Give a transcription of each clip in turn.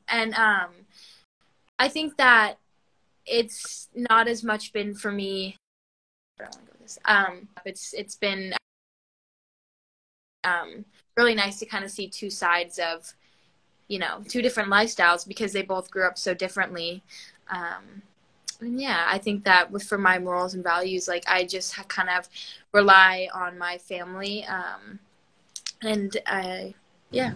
And I think that it's not as much been for me. I don't want to go with this. It's been really nice to kind of see two sides of, two different lifestyles, because they both grew up so differently. And yeah, I think that for my morals and values, like, I just kind of rely on my family. Yeah.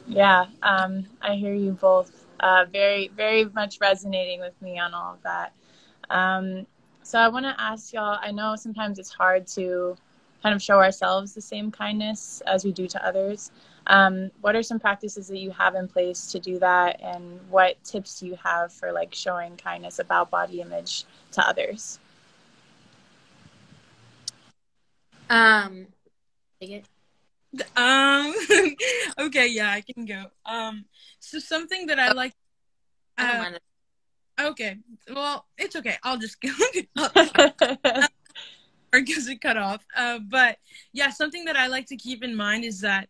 Yeah, I hear you both. Very, very much resonating with me on all of that. So I want to ask y'all, I know sometimes it's hard to kind of show ourselves the same kindness as we do to others. What are some practices that you have in place to do that? And what tips do you have for like showing kindness about body image to others? Okay, yeah, I can go. So something that I like. I don't mind it. Okay, well, it's okay. I'll just go. Because it cut off. But yeah, something that I like to keep in mind is that,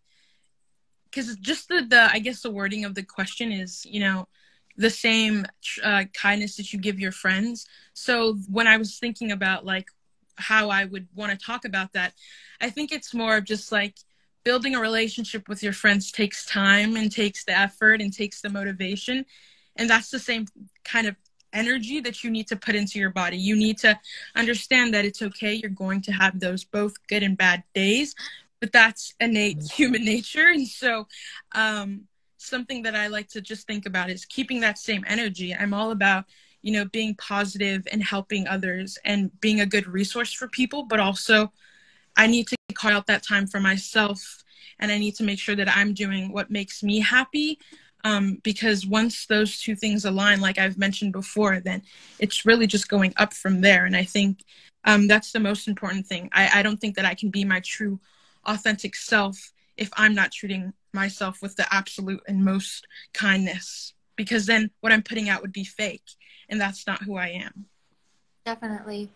because just the I guess the wording of the question is, the same kindness that you give your friends. So when I was thinking about like how I would want to talk about that, I think it's more of just like building a relationship with your friends takes time and takes the effort and takes the motivation. And that's the same kind of energy that you need to put into your body. You need to understand that it's okay. You're going to have those both good and bad days, but that's innate human nature. And so something that I like to just think about is keeping that same energy. I'm all about, being positive and helping others and being a good resource for people, but also I need to carve out that time for myself, and I need to make sure that I'm doing what makes me happy. Because once those two things align, like I've mentioned before, then it's really just going up from there. And I think that's the most important thing. I don't think that I can be my true, authentic self if I'm not treating myself with the absolute and most kindness, because then what I'm putting out would be fake, and that's not who I am. Definitely.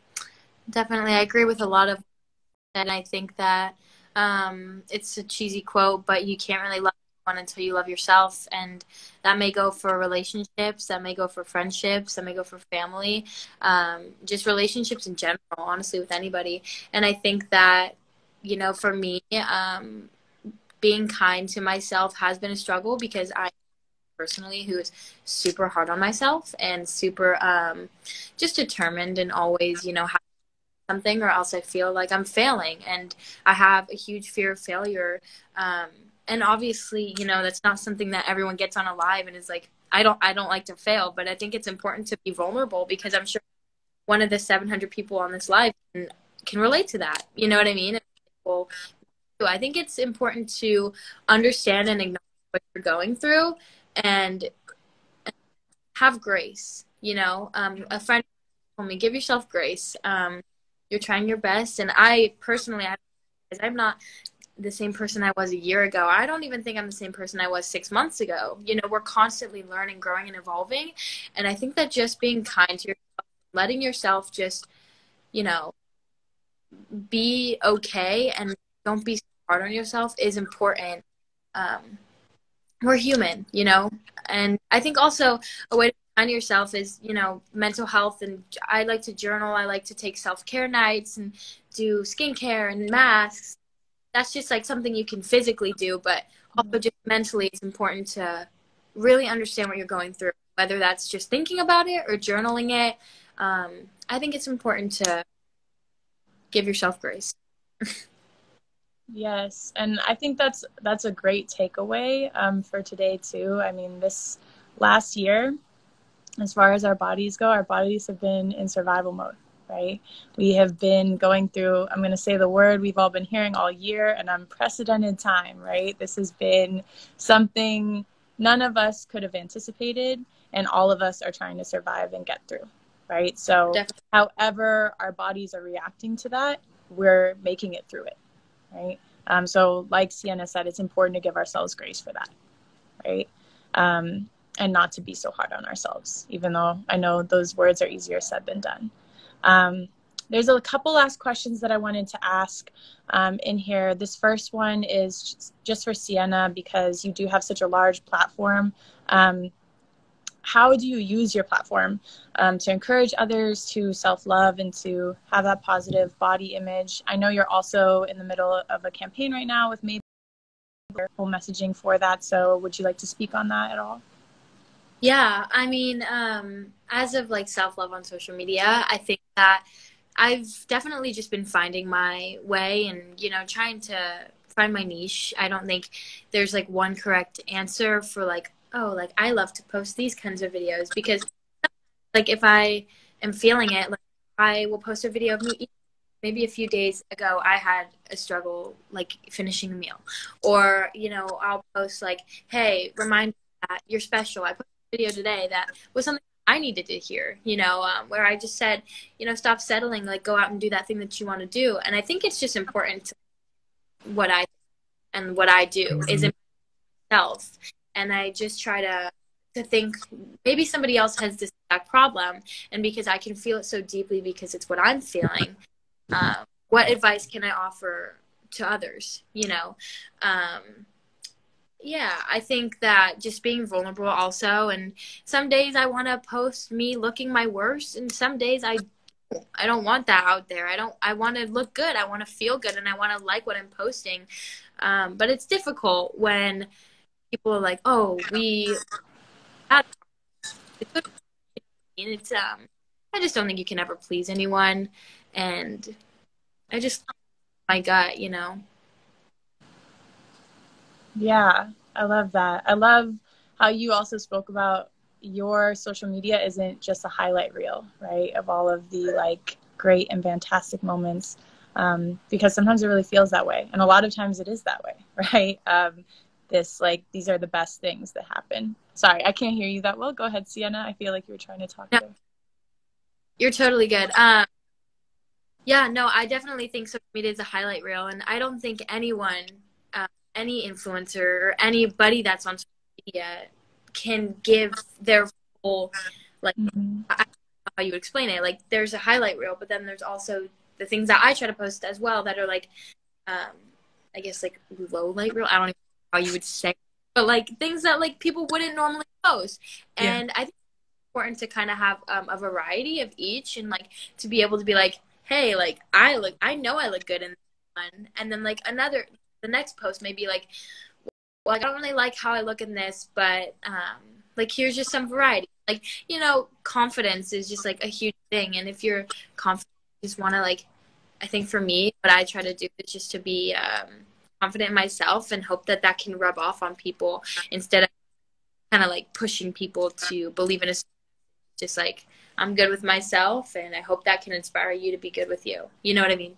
I agree with a lot of that. And I think that it's a cheesy quote, but you can't really love anyone until you love yourself. And that may go for relationships, that may go for friendships, that may go for family, just relationships in general, honestly, with anybody. And I think that, for me, being kind to myself has been a struggle, because I personally who is super hard on myself and super just determined and always, have something, or else I feel like I'm failing, and I have a huge fear of failure. And obviously, that's not something that everyone gets on alive and is like, I don't like to fail, but I think it's important to be vulnerable, because I'm sure one of the 700 people on this live can relate to that. You know what I mean? Well, I think it's important to understand and acknowledge what you're going through, and have grace. A friend told me, give yourself grace. You're trying your best. And I personally, I'm not the same person I was a year ago. I don't even think I'm the same person I was 6 months ago. We're constantly learning, growing, and evolving. And I think that just being kind to yourself, letting yourself just, be okay and don't be so hard on yourself is important. We're human, and I think also a way to find yourself is, mental health. And I like to journal. I like to take self-care nights and do skincare and masks. That's just like something you can physically do, but also just mentally, it's important to really understand what you're going through, whether that's just thinking about it or journaling it. I think it's important to give yourself grace. Yes, and I think that's a great takeaway for today too. I mean, this last year, as far as our bodies go, our bodies have been in survival mode, right? We have been going through, I'm going to say the word we've all been hearing all year, an unprecedented time, right? This has been something none of us could have anticipated, and all of us are trying to survive and get through, right? So definitely. However our bodies are reacting to that, we're making it through it. Right. So like Sienna said, it's important to give ourselves grace for that. Right. And not to be so hard on ourselves, even though I know those words are easier said than done. there's a couple last questions that I wanted to ask in here. This first one is just for Sienna, because you do have such a large platform. How do you use your platform to encourage others to self-love and to have that positive body image? I know you're also in the middle of a campaign right now with maybe whole messaging for that. So would you like to speak on that at all? Yeah, I mean, as of like self-love on social media, I think that I've definitely just been finding my way and, you know, trying to find my niche. I don't think there's like one correct answer for like, oh, like I love to post these kinds of videos, because like if I am feeling it, like I will post a video of me eating. Maybe a few days ago I had a struggle like finishing a meal, or, you know, I'll post like, hey, remind me that you're special. I posted a video today that was something I needed to hear, you know, where I just said, you know, stop settling, like go out and do that thing that you want to do. And I think it's just important to what I do is in myself. And I just try to think maybe somebody else has this exact problem, and because I can feel it so deeply because it's what I'm feeling, what advice can I offer to others, you know? Yeah, I think that just being vulnerable also, and some days I want to post me looking my worst, and some days I don't want that out there. I want to look good. I want to feel good, and I want to like what I'm posting. But it's difficult when people are like, "Oh, we had it's good." And it's I just don't think you can ever please anyone, and I just my gut, you know. Yeah, I love that. I love how you also spoke about your social media isn't just a highlight reel, right, of all of the like great and fantastic moments, because sometimes it really feels that way, and a lot of times it is that way, right? These are the best things that happen. Sorry, I can't hear you that well. Go ahead, Sienna. I feel like you were trying to talk No, there. you're totally good. Yeah, no, I definitely think social media is a highlight reel, and I don't think anyone, any influencer or anybody that's on social media can give their full, like, Mm-hmm. I don't know how you would explain it. Like, there's a highlight reel, but then there's also the things that I try to post as well that are like, I guess like low light reel. I don't even know how you would say, but like things that like people wouldn't normally post. Yeah. And I think it's important to kind of have a variety of each, and like to be able to be like, hey, like I know I look good in this one, and then like the next post may be like, well, I don't really like how I look in this, but like here's just some variety. Like, you know, confidence is just like a huge thing, and if you're confident, you just want to like, I think for me, what I try to do is just to be confident in myself and hope that that can rub off on people, instead of kind of like pushing people to believe in a, just like, I'm good with myself, and I hope that can inspire you to be good with you. You know what I mean?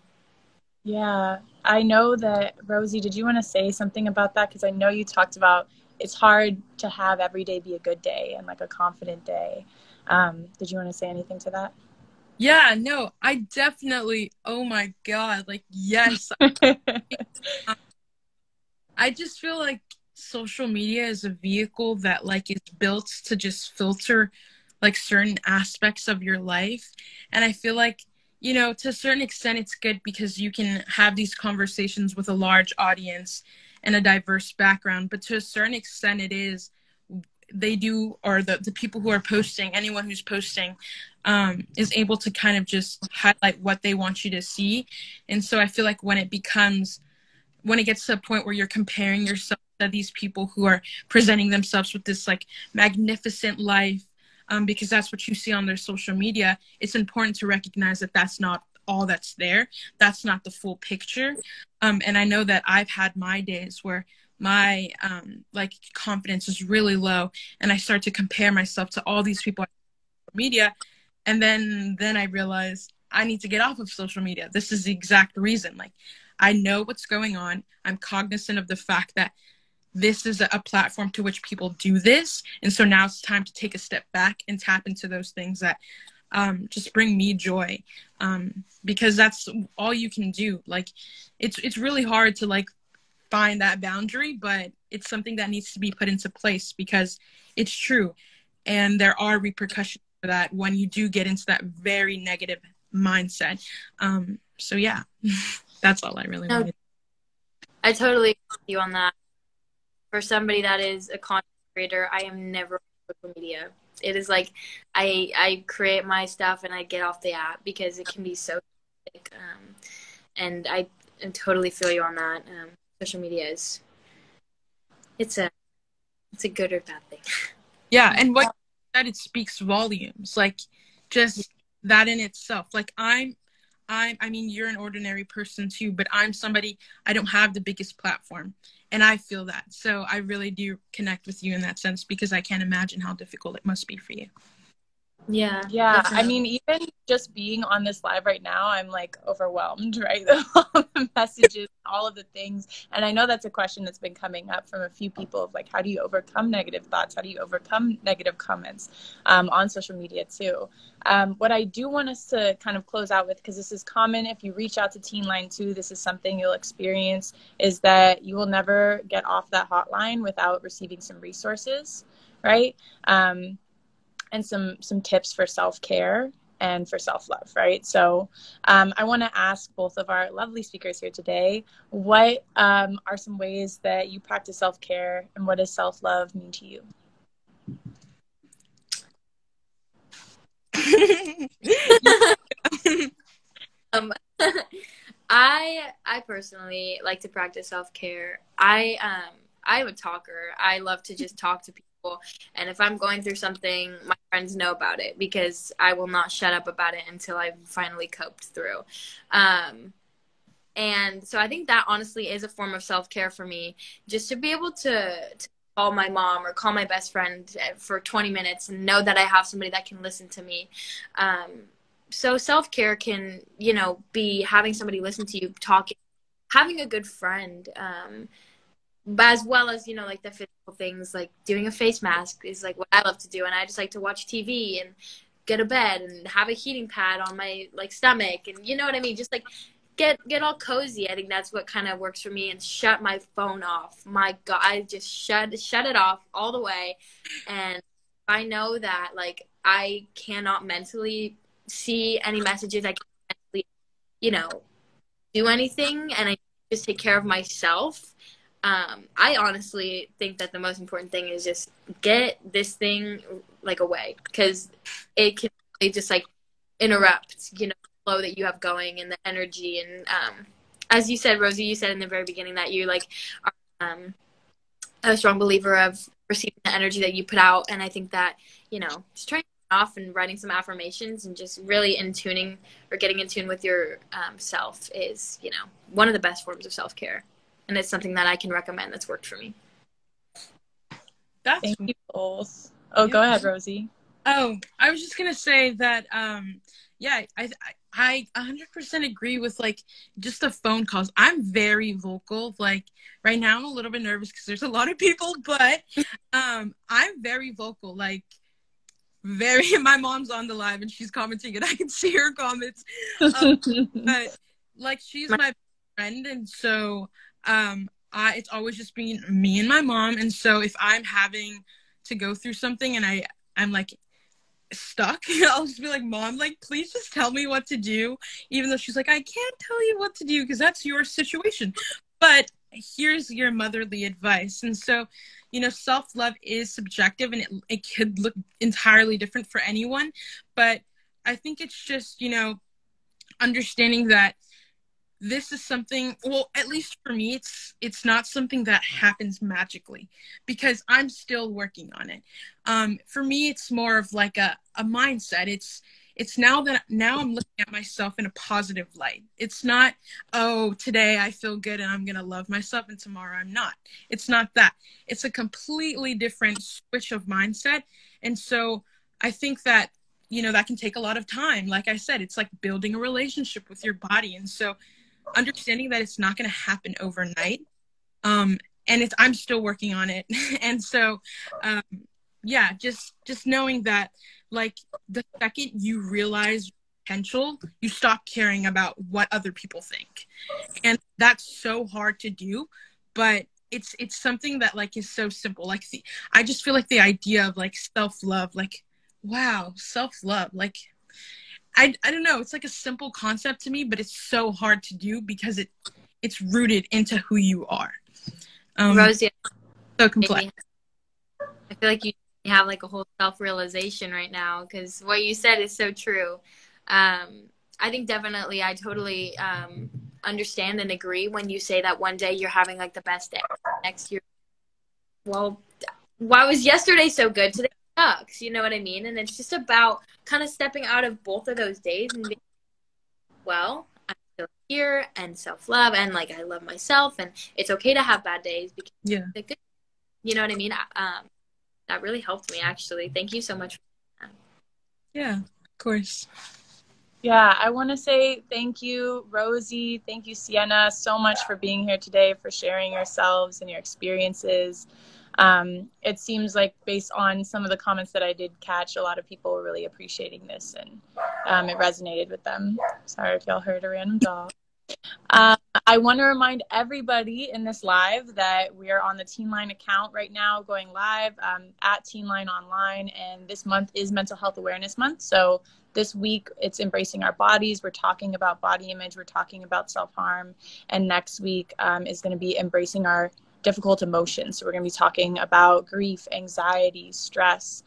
Yeah, I know that, Rosie, did you want to say something about that? Because I know you talked about it's hard to have every day be a good day and like a confident day. Did you want to say anything to that? Yeah, no, I definitely, oh my God, like, yes. I just feel like social media is a vehicle that like is built to just filter like certain aspects of your life. And I feel like, you know, to a certain extent it's good because you can have these conversations with a large audience and a diverse background. But to a certain extent it is, they do, or the people who are posting, anyone who's posting, is able to kind of just highlight what they want you to see. And so I feel like when it gets to a point where you're comparing yourself to these people who are presenting themselves with this like magnificent life, because that's what you see on their social media, it's important to recognize that that's not all that's there. That's not the full picture. And I know that I've had my days where my like confidence is really low, and I start to compare myself to all these people on social media, and then I realize I need to get off of social media. This is the exact reason. Like, I know what's going on. I'm cognizant of the fact that this is a platform to which people do this. And so now it's time to take a step back and tap into those things that just bring me joy, because that's all you can do. Like, it's really hard to like find that boundary, but it's something that needs to be put into place because it's true. And there are repercussions for that when you do get into that very negative mindset. So yeah, that's all I really wanted. I totally agree with you on that. For somebody that is a content creator, I am never on social media. It is like I create my stuff and I get off the app because it can be so toxic. And I totally feel you on that. Social media is it's a good or bad thing. Yeah, and what that it speaks volumes. Like just that in itself. Like I mean, you're an ordinary person too, but I'm somebody, I don't have the biggest platform. And I feel that. So I really do connect with you in that sense because I can't imagine how difficult it must be for you. Yeah. Definitely. I mean, even just being on this live right now, I'm like overwhelmed, right? All the messages, all of the things. And I know that's a question that's been coming up from a few people of like, how do you overcome negative thoughts? How do you overcome negative comments on social media too? What I do want us to kind of close out with, because this is common if you reach out to Teen Line 2, this is something you'll experience, is that you will never get off that hotline without receiving some resources, right? And some tips for self-care and for self-love, right? So I want to ask both of our lovely speakers here today, what are some ways that you practice self-care and what does self-love mean to you? I personally like to practice self-care. I'm a talker. I love to just talk to people, and if I'm going through something, my friends know about it because I will not shut up about it until I've finally coped through. And so I think that honestly is a form of self-care for me, just to be able to call my mom or call my best friend for 20 minutes and know that I have somebody that can listen to me. So self-care can, be having somebody listen to you, talking, having a good friend, but as well as, like the physical things, like doing a face mask is like what I love to do. And I just like to watch TV and get a bed and have a heating pad on my like stomach. And you know what I mean? Just like get all cozy. I think that's what kind of works for me, and shut my phone off. My God, I just shut it off all the way. And I know that like I cannot mentally see any messages, I can't mentally, do anything, and I just take care of myself. I honestly think that the most important thing is just get this thing like away, because it can really just like interrupt, the flow that you have going and the energy. And as you said, Rosie, you said in the very beginning that you like are a strong believer of receiving the energy that you put out. And I think that, just trying off and writing some affirmations and just really getting in tune with your self is, one of the best forms of self-care. And it's something that I can recommend that's worked for me. Thank you both. Oh, yeah. Go ahead, Rosie. Oh, I was just going to say that, I 100% agree with like just the phone calls. I'm very vocal. Like right now I'm a little bit nervous because there's a lot of people, but I'm very vocal. Like my mom's on the live and she's commenting and I can see her comments. But like she's my friend, and so it's always just been me and my mom. And so if I'm having to go through something and I'm like stuck, I'll just be like, Mom, like please just tell me what to do, even though she's like, I can't tell you what to do because that's your situation, but here's your motherly advice. And so self-love is subjective, and it could look entirely different for anyone, but I think it's just understanding that this is something, well, at least for me, it's not something that happens magically, because I'm still working on it. For me, it's more of like a mindset. It's now I'm looking at myself in a positive light. It's not, oh, today I feel good and I'm going to love myself and tomorrow I'm not. It's not that. It's a completely different switch of mindset. And so I think that, that can take a lot of time. Like I said, it's like building a relationship with your body. And so understanding that it's not going to happen overnight. And I'm still working on it. And so, just knowing that like the second you realize potential, you stop caring about what other people think. And that's so hard to do, but it's something that like is so simple. Like I just feel like the idea of like self-love, like, wow, self-love, like I don't know. It's like a simple concept to me, but it's so hard to do because it's rooted into who you are. Rosie, So complex. I feel like you have like a whole self-realization right now because what you said is so true. I think definitely I totally understand and agree when you say that one day you're having like the best day. Next year, well, why was yesterday so good? Today sucks. You know what I mean? And it's just about kind of stepping out of both of those days and being, well, I'm still here and self-love and like I love myself and it's okay to have bad days because they're good. You know what I mean? That really helped me actually. Thank you so much for that. Yeah, of course. Yeah, I want to say thank you, Rosie. Thank you, Sienna, so much for being here today, for sharing yourselves and your experiences. It seems like based on some of the comments that I did catch, a lot of people were really appreciating this and it resonated with them. Sorry if y'all heard a random dog. I want to remind everybody in this live that we are on the Teen Line account right now, going live at Teen Line Online, and this month is Mental Health Awareness Month. So this week it's embracing our bodies. We're talking about body image. We're talking about self-harm. And next week is going to be embracing our difficult emotions. So we're going to be talking about grief, anxiety, stress,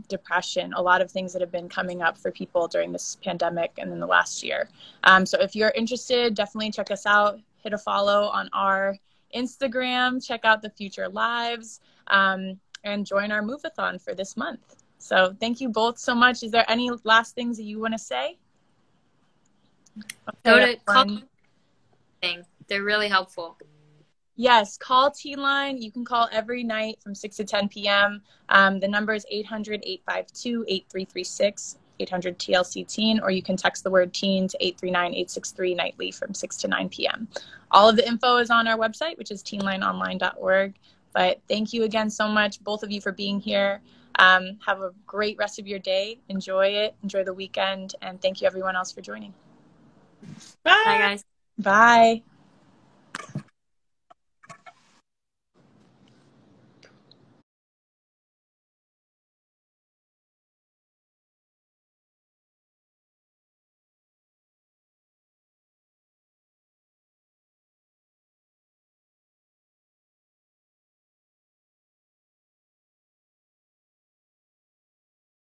depression, a lot of things that have been coming up for people during this pandemic and in the last year. So if you're interested, definitely check us out. Hit a follow on our Instagram, check out the future lives, and join our move-a-thon for this month. So thank you both so much. Is there any last things that you want to say? Go to call. They're really helpful. Yes, call Teen Line. You can call every night from 6 to 10 p.m. The number is 800-852-8336, 800-TLC-TEEN, or you can text the word TEEN to 839-863 nightly from 6 to 9 p.m. All of the info is on our website, which is teenlineonline.org. But thank you again so much, both of you, for being here. Have a great rest of your day. Enjoy it. Enjoy the weekend. And thank you, everyone else, for joining. Bye. Bye, guys. Bye.